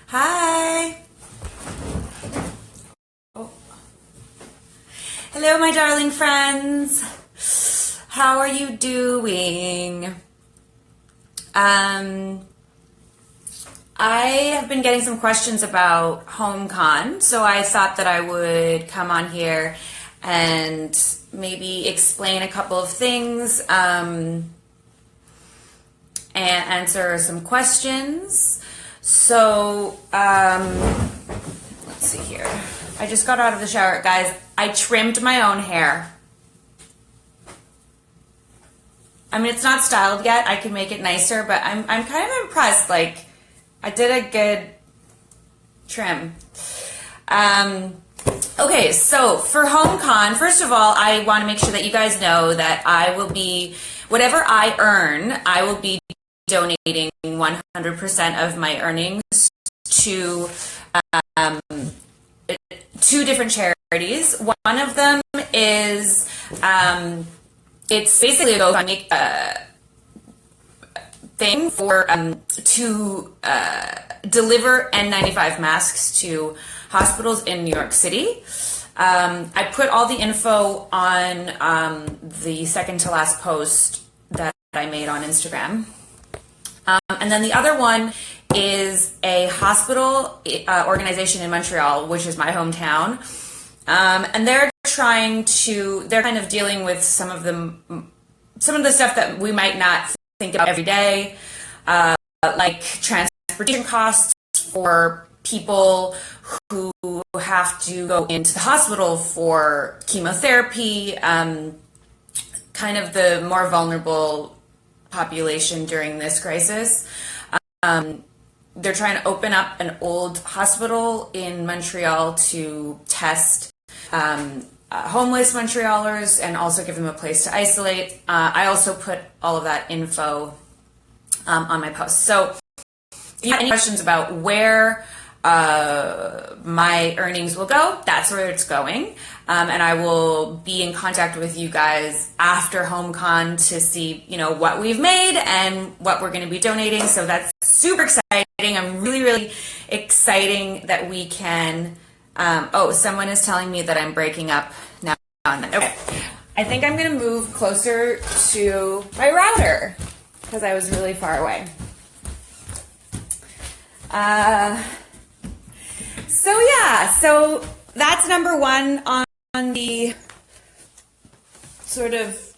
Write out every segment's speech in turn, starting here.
Hi. Oh. Hello, my darling friends. How are you doing? I have been getting some questions about HomeCon, so I thought that I would come on here and maybe explain a couple of things and answer some questions. So, let's see here. I just got out of the shower, guys. I trimmed my own hair. I mean, it's not styled yet. I can make it nicer, but I'm kind of impressed. Like, I did a good trim. Okay, so for HomeCon, first of all, I want to make sure that you guys know that I will be, whatever I earn, I will be donating 100% of my earnings to two different charities. One of them is, it's basically a GoFundMe thing for to deliver N95 masks to hospitals in New York City. I put all the info on the second to last post that I made on Instagram. And then the other one is a hospital organization in Montreal, which is my hometown. And they're kind of dealing with some of the stuff that we might not think about every day, like transportation costs for people who have to go into the hospital for chemotherapy, kind of the more vulnerable population during this crisis. They're trying to open up an old hospital in Montreal to test homeless Montrealers and also give them a place to isolate. I also put all of that info on my post. So if you have any questions about where my earnings will go, that's where it's going. And I will be in contact with you guys after HomeCon to see, what we've made and what we're going to be donating. So that's super exciting. I'm really, really exciting that we can. Someone is telling me that I'm breaking up now. Okay. I think I'm going to move closer to my router because I was really far away. So that's number one on the sort of,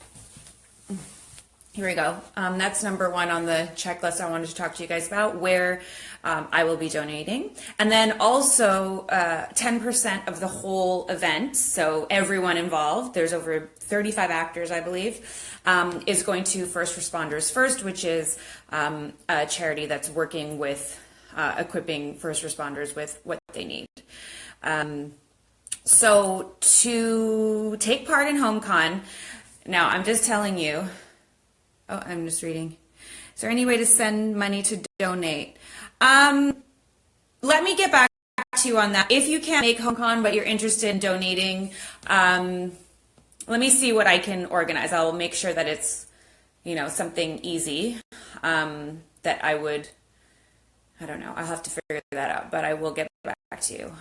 here we go. That's number one on the checklist I wanted to talk to you guys about, where I will be donating. And then also 10% of the whole event, so everyone involved, there's over 35 actors, I believe, is going to First Responders First, which is a charity that's working with equipping first responders with what they need. So to take part in HomeCon, now I'm just telling you, I'm just reading. Is there any way to send money to donate? Let me get back to you on that. If you can't make HomeCon, but you're interested in donating, let me see what I can organize. I'll make sure that it's, something easy, that I don't know. I'll have to figure that out, but I will get back to you.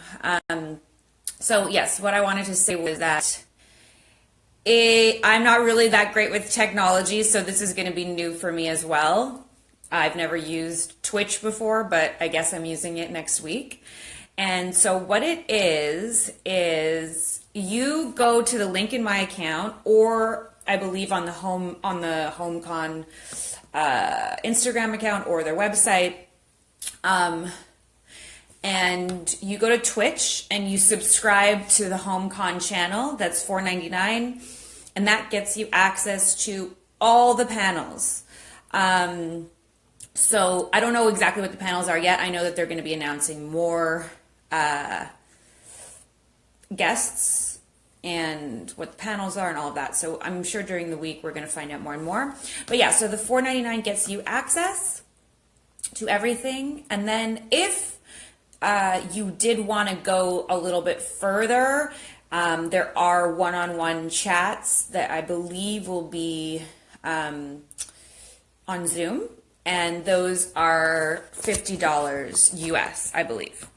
So yes, what I wanted to say was that I'm not really that great with technology, so this is going to be new for me as well. I've never used Twitch before, but I guess I'm using it next week. And so what it is you go to the link in my account, or I believe on the HomeCon Instagram account or their website, and you go to Twitch and you subscribe to the HomeCon channel. That's $4.99, and that gets you access to all the panels. So I don't know exactly what the panels are yet. I know that they're going to be announcing more guests and what the panels are and all of that. So I'm sure during the week we're going to find out more and more. But yeah, so the $4.99 gets you access to everything. And then if you did want to go a little bit further, there are one-on-one chats that I believe will be on Zoom. and those are $50 US, I believe.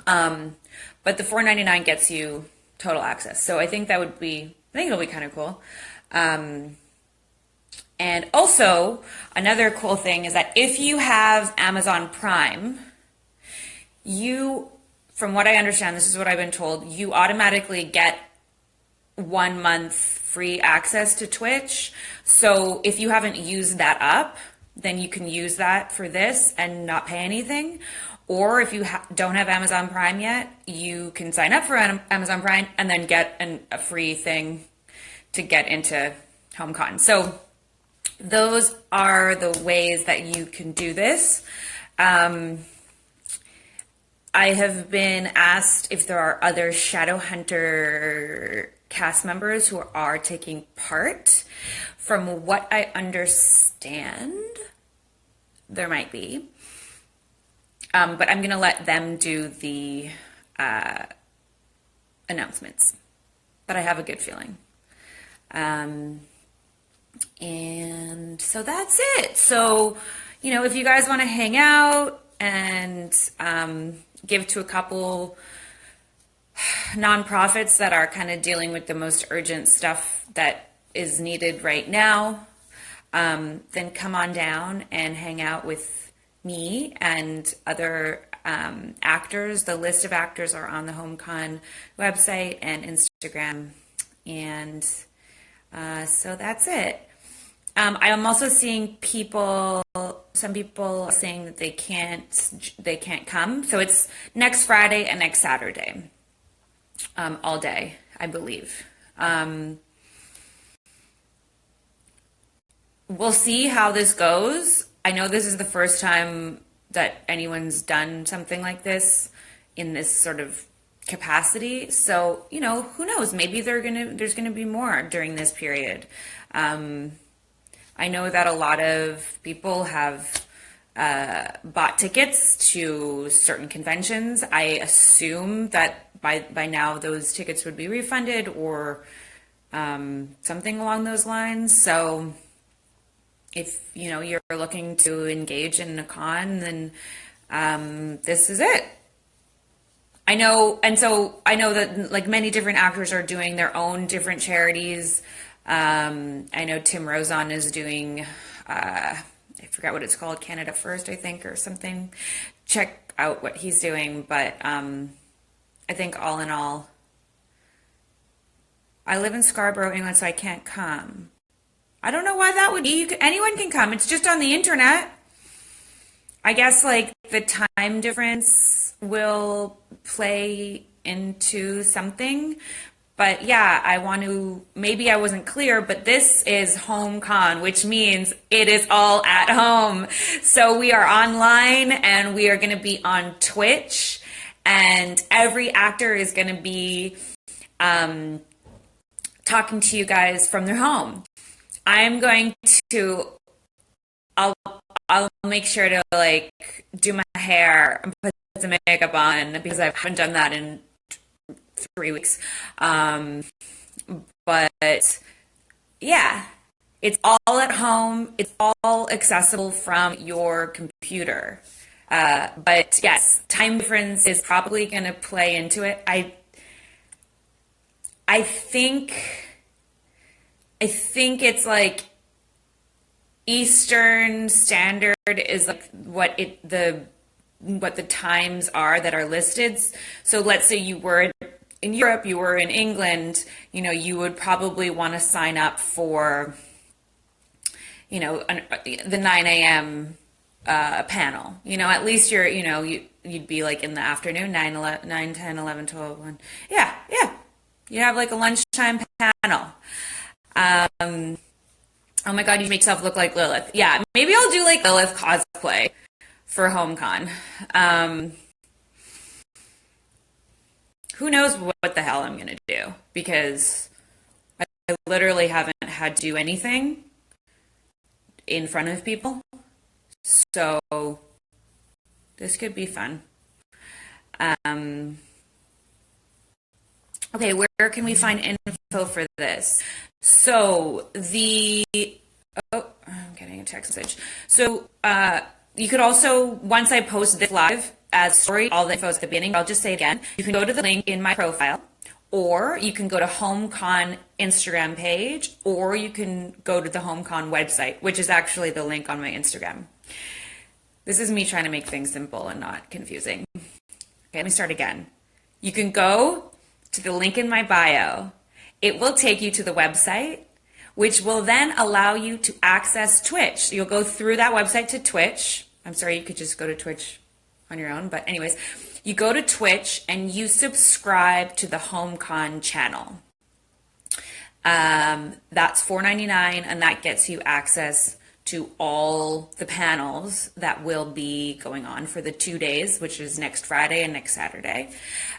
But the $4.99 gets you total access. So I think it'll be kind of cool. And also, another cool thing is that if you have Amazon Prime, from what I understand, this is what I've been told, you automatically get 1 month free access to Twitch. So if you haven't used that up, then you can use that for this and not pay anything. Or if you don't have Amazon Prime yet, you can sign up for Amazon Prime and then get a free thing to get into HomeCon. So those are the ways that you can do this. I have been asked if there are other Shadowhunter cast members who are taking part. From what I understand, there might be. But I'm going to let them do the announcements. But I have a good feeling. And so that's it. So, if you guys want to hang out and give to a couple nonprofits that are kind of dealing with the most urgent stuff that is needed right now, then come on down and hang out with me and other actors. The list of actors are on the HomeCon website and Instagram. And so that's it. I am also seeing some people saying that they can't come. So it's next Friday and next Saturday, all day, I believe. We'll see how this goes. I know this is the first time that anyone's done something like this in this sort of capacity. So, who knows? Maybe there's gonna be more during this period. I know that a lot of people have bought tickets to certain conventions. I assume that by now those tickets would be refunded or something along those lines. So if you're looking to engage in a con, then this is it. I know that like many different actors are doing their own different charities. I know Tim Rozon is doing, I forgot what it's called, Canada First, I think, or something. Check out what he's doing. But I think all in all, I live in Scarborough, England, so I can't come. I don't know why that would be. Anyone can come. It's just on the internet. I guess like the time difference will play into something. But yeah, maybe I wasn't clear, but this is HomeCon, which means it is all at home. So we are online and we are going to be on Twitch, and every actor is going to be talking to you guys from their home. I'm going to, I'll make sure to like do my hair and put some makeup on because I haven't done that in 3 weeks. But yeah, it's all at home. It's all accessible from your computer. But yes, time difference is probably going to play into it. I think it's like Eastern Standard is like what the times are that are listed. So let's say you were in Europe, you were in England, you would probably want to sign up for, the 9 a.m. Panel. At least you'd be like in the afternoon, 9, 10, 11, 12, 1. Yeah. You have like a lunchtime panel. Oh my God, you make yourself look like Lilith. Yeah, maybe I'll do like Lilith cosplay for HomeCon. Who knows what the hell I'm going to do, because I literally haven't had to do anything in front of people. So this could be fun. Okay, where can we find info for this? So getting a text message. So you could also, once I post this live as story, all the info is at the beginning. I'll just say again, you can go to the link in my profile, or you can go to HomeCon Instagram page, or you can go to the HomeCon website, which is actually the link on my Instagram. This is me trying to make things simple and not confusing. Okay, let me start again. You can go to the link in my bio. It will take you to the website, which will then allow you to access Twitch. You'll go through that website to Twitch. I'm sorry, you could just go to Twitch on your own, but anyways, you go to Twitch and you subscribe to the HomeCon channel. That's $4.99, and that gets you access to all the panels that will be going on for the 2 days, which is next Friday and next Saturday.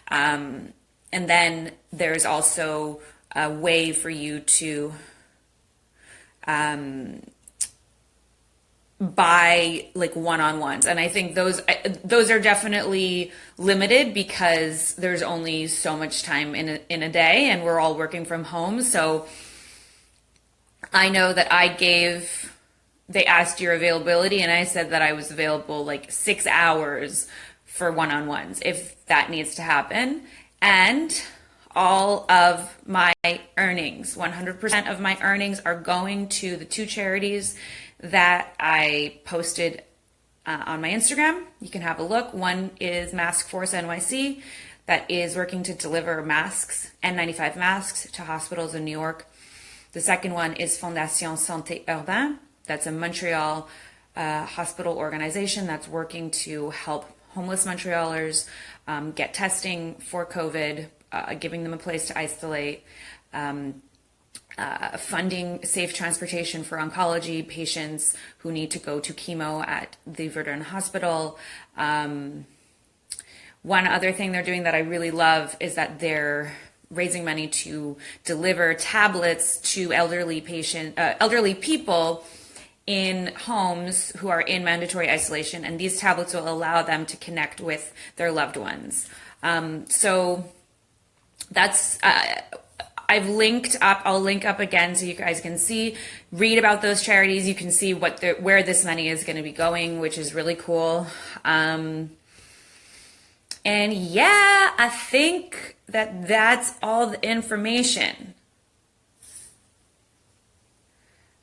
And then there's also a way for you to buy like one-on-ones, and I think those are definitely limited because there's only so much time in a day, and we're all working from home. So I know that they asked your availability, and I said that I was available like 6 hours for one-on-ones if that needs to happen. And all of my earnings, 100% of my earnings, are going to the 2 charities that I posted on my Instagram. You can have a look. One is Mask Force NYC, that is working to deliver masks, N95 masks, to hospitals in New York. The second one is Fondation Santé Urbain. That's a Montreal hospital organization that's working to help homeless Montrealers get testing for COVID, giving them a place to isolate, funding safe transportation for oncology patients who need to go to chemo at the Verdun Hospital. One other thing they're doing that I really love is that they're raising money to deliver tablets to elderly people in homes who are in mandatory isolation, and these tablets will allow them to connect with their loved ones. So that's I've linked up. I'll link up again so you guys can read about those charities. You can see where this money is going to be going, which is really cool. And yeah, I think that's all the information.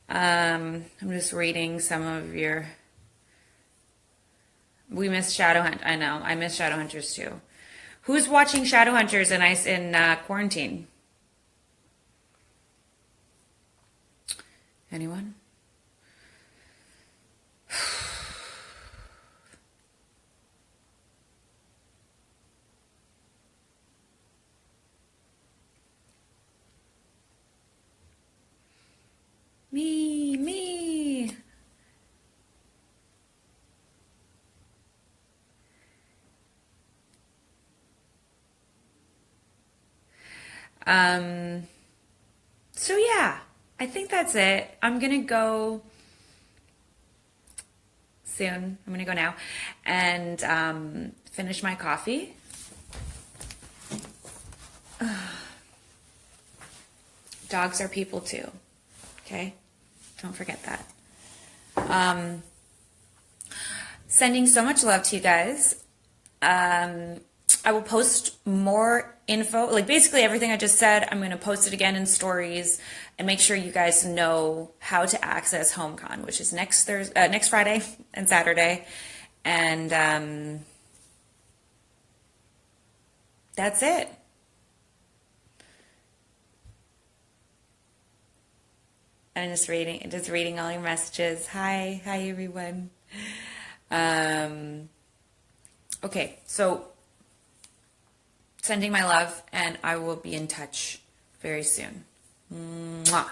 I'm just reading some of your. We missed Shadowhunt. I know. I miss Shadowhunters too. Who's watching Shadowhunters in quarantine? Anyone? Me. So yeah, I think that's it. I'm gonna go soon. I'm gonna go now and finish my coffee. Dogs are people too. Okay? Don't forget that. Sending so much love to you guys. I will post more info, like basically everything I just said. I'm going to post it again in stories and make sure you guys know how to access HomeCon, which is next Friday and Saturday. And that's it. I'm just reading all your messages. Hi everyone. Okay, so sending my love, and I will be in touch very soon. Mwah.